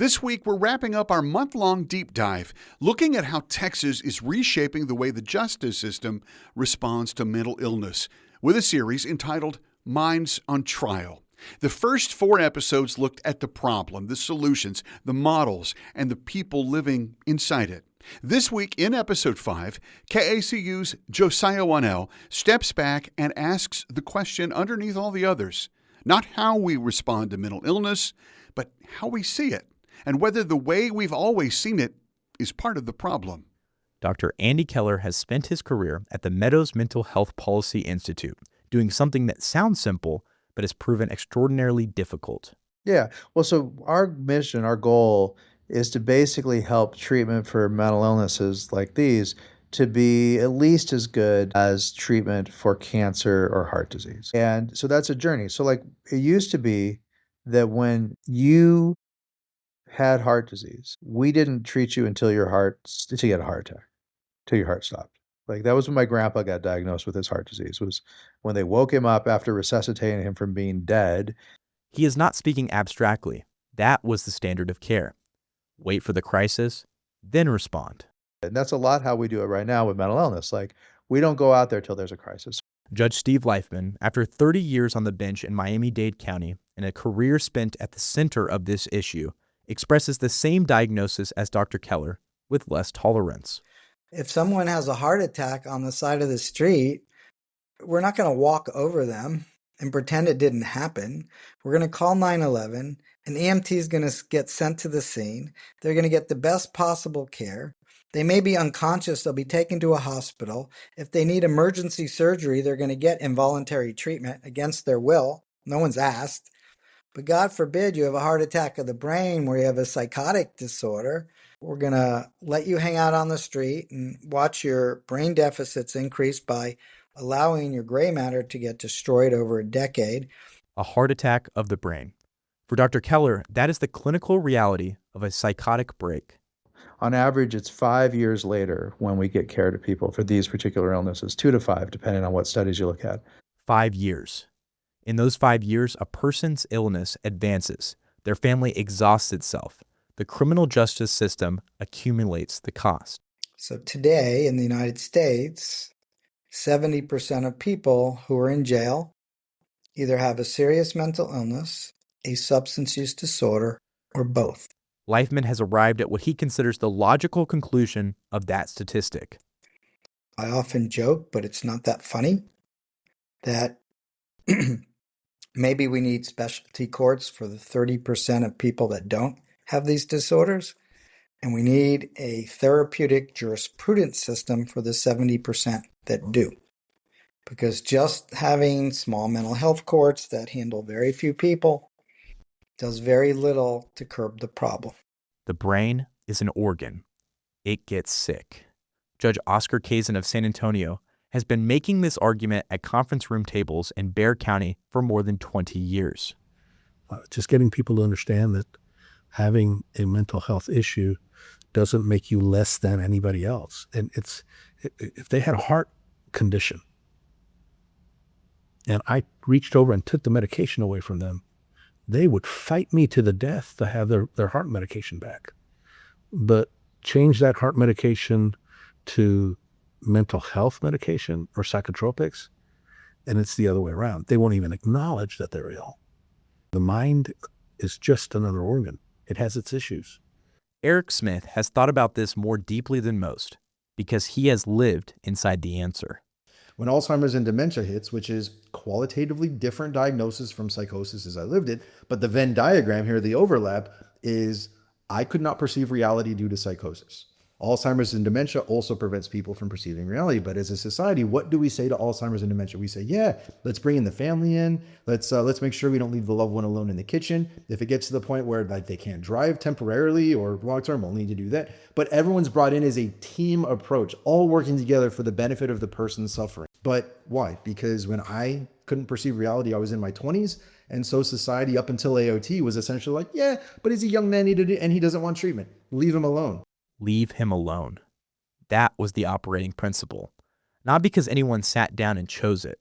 This week, we're wrapping up our month-long deep dive, looking at how Texas is reshaping the way the justice system responds to mental illness, with a series entitled Minds on Trial. The first 4 episodes looked at the problem, the solutions, the models, and the people living inside it. This week, in Episode 5, KACU's Josiah Wanell steps back and asks the question underneath all the others, not how we respond to mental illness, but how we see it, and whether the way we've always seen it is part of the problem. Dr. Andy Keller has spent his career at the Meadows Mental Health Policy Institute, doing something that sounds simple, but has proven extraordinarily difficult. Yeah. Well, so our mission, our goal is to basically help treatment for mental illnesses like these to be at least as good as treatment for cancer or heart disease. And so that's a journey. So like it used to be that when you had heart disease, we didn't treat you until you had a heart attack, till your heart stopped. Like that was when my grandpa got diagnosed with his heart disease, was when they woke him up after resuscitating him from being dead. He is not speaking abstractly. That was the standard of care. Wait for the crisis, then respond. And that's a lot how we do it right now with mental illness. Like we don't go out there till there's a crisis. Judge Steve Leifman, after 30 years on the bench in Miami-Dade County and a career spent at the center of this issue, expresses the same diagnosis as Dr. Keller with less tolerance. If someone has a heart attack on the side of the street, we're not going to walk over them and pretend it didn't happen. We're going to call 911. An EMT is going to get sent to the scene. They're going to get the best possible care. They may be unconscious. They'll be taken to a hospital. If they need emergency surgery, they're going to get involuntary treatment against their will. No one's asked. But God forbid you have a heart attack of the brain where you have a psychotic disorder. We're going to let you hang out on the street and watch your brain deficits increase by allowing your gray matter to get destroyed over a decade. A heart attack of the brain. For Dr. Keller, that is the clinical reality of a psychotic break. On average, it's 5 years later when we get care to people for these particular illnesses, 2 to 5, depending on what studies you look at. 5 years. In those 5 years, a person's illness advances. Their family exhausts itself. The criminal justice system accumulates the cost. So today in the United States, 70% of people who are in jail either have a serious mental illness, a substance use disorder, or both. Leifman has arrived at what he considers the logical conclusion of that statistic. I often joke, but it's not that funny, that maybe we need specialty courts for the 30% of people that don't have these disorders, and we need a therapeutic jurisprudence system for the 70% that do. Because just having small mental health courts that handle very few people does very little to curb the problem. The brain is an organ. It gets sick. Judge Oscar Kazin of San Antonio has been making this argument at conference room tables in Bexar County for more than 20 years. Just getting people to understand that having a mental health issue doesn't make you less than anybody else. And if they had a heart condition and I reached over and took the medication away from them, they would fight me to the death to have their heart medication back. But change that heart medication to mental health medication or psychotropics, and it's the other way around. They won't even acknowledge that they're ill. The mind is just another organ. It has its issues. Eric Smith has thought about this more deeply than most because he has lived inside the answer. When Alzheimer's and dementia hits, which is qualitatively different diagnosis from psychosis as I lived it, but the Venn diagram here, the overlap is I could not perceive reality due to psychosis. Alzheimer's and dementia also prevents people from perceiving reality. But as a society, what do we say to Alzheimer's and dementia? We say, yeah, let's bring in the family in. Let's make sure we don't leave the loved one alone in the kitchen. If it gets to the point where like they can't drive temporarily or long term, we'll need to do that. But everyone's brought in as a team approach, all working together for the benefit of the person suffering. But why? Because when I couldn't perceive reality, I was in my 20s. And so society up until AOT was essentially like, yeah, but he's a young man and he doesn't want treatment. Leave him alone. Leave him alone. That was the operating principle. Not because anyone sat down and chose it,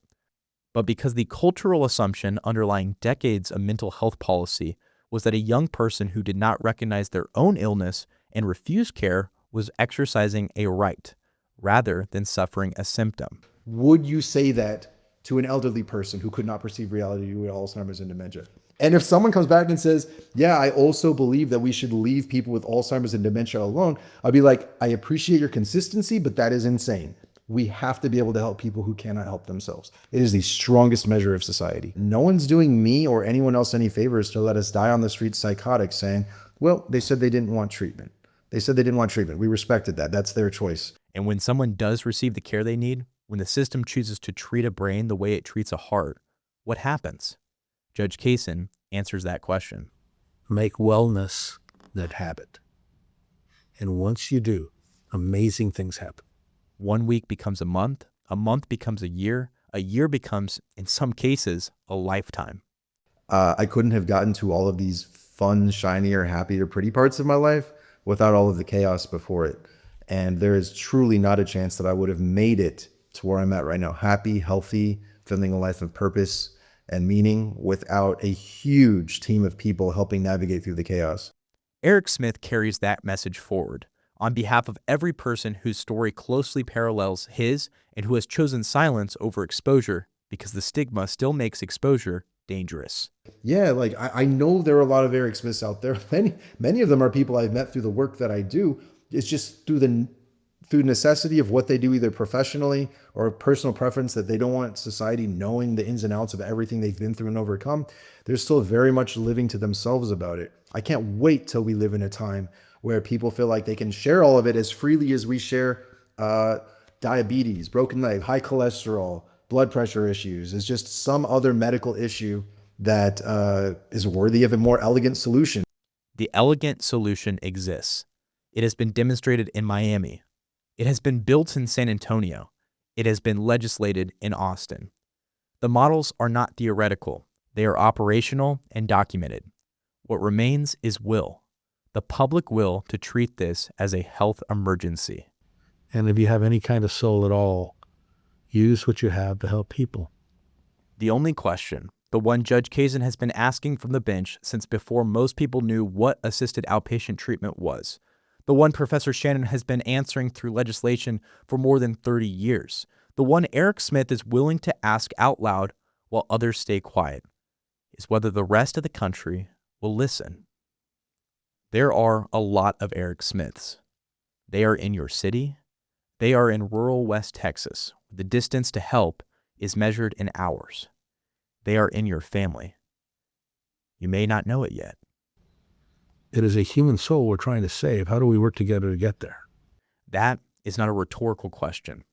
but because the cultural assumption underlying decades of mental health policy was that a young person who did not recognize their own illness and refused care was exercising a right rather than suffering a symptom. Would you say that to an elderly person who could not perceive reality due to Alzheimer's and dementia? And if someone comes back and says, yeah, I also believe that we should leave people with Alzheimer's and dementia alone, I'll be like, I appreciate your consistency, but that is insane. We have to be able to help people who cannot help themselves. It is the strongest measure of society. No one's doing me or anyone else any favors to let us die on the street psychotic saying, well, they said they didn't want treatment. They said they didn't want treatment. We respected that. That's their choice. And when someone does receive the care they need, when the system chooses to treat a brain the way it treats a heart, what happens? Judge Kaysen answers that question. Make wellness that habit. And once you do, amazing things happen. 1 week becomes a month becomes a year becomes, in some cases, a lifetime. I couldn't have gotten to all of these fun, shinier, happier, pretty parts of my life without all of the chaos before it. And there is truly not a chance that I would have made it to where I'm at right now, happy, healthy, feeling a life of purpose and meaning without a huge team of people helping navigate through the chaos. Eric Smith carries that message forward on behalf of every person whose story closely parallels his and who has chosen silence over exposure because the stigma still makes exposure dangerous. Yeah, like I know there are a lot of Eric Smiths out there. Many of them are people I've met through the work that I do. It's just through necessity of what they do, either professionally or personal preference, that they don't want society knowing the ins and outs of everything they've been through and overcome. They're still very much living to themselves about it. I can't wait till we live in a time where people feel like they can share all of it as freely as we share diabetes, broken leg, high cholesterol, blood pressure issues. It's just some other medical issue that is worthy of a more elegant solution. The elegant solution exists. It has been demonstrated in Miami. It has been built in San Antonio. It has been legislated in Austin. The models are not theoretical. They are operational and documented. What remains is will, the public will to treat this as a health emergency. And if you have any kind of soul at all, use what you have to help people. The only question, the one Judge Kaysen has been asking from the bench since before most people knew what assisted outpatient treatment was, the one Professor Shannon has been answering through legislation for more than 30 years, the one Eric Smith is willing to ask out loud while others stay quiet, is whether the rest of the country will listen. There are a lot of Eric Smiths. They are in your city. They are in rural West Texas, where the distance to help is measured in hours. They are in your family. You may not know it yet. It is a human soul we're trying to save. How do we work together to get there? That is not a rhetorical question.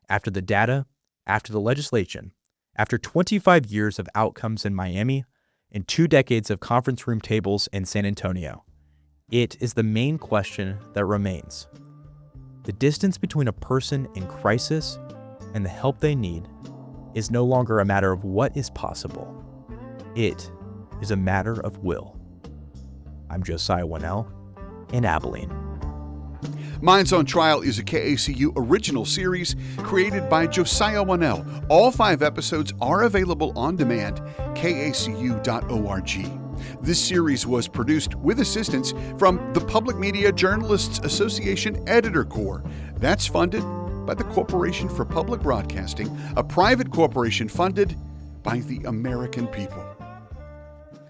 After the data, after the legislation, after 25 years of outcomes in Miami, and 2 decades of conference room tables in San Antonio, it is the main question that remains. The distance between a person in crisis and the help they need is no longer a matter of what is possible. It is a matter of will. I'm Josiah Winnell in Abilene. Minds on Trial is a KACU original series created by Josiah Winnell. All 5 episodes are available on demand, kacu.org. This series was produced with assistance from the Public Media Journalists Association Editor Corps. That's funded by the Corporation for Public Broadcasting, a private corporation funded by the American people.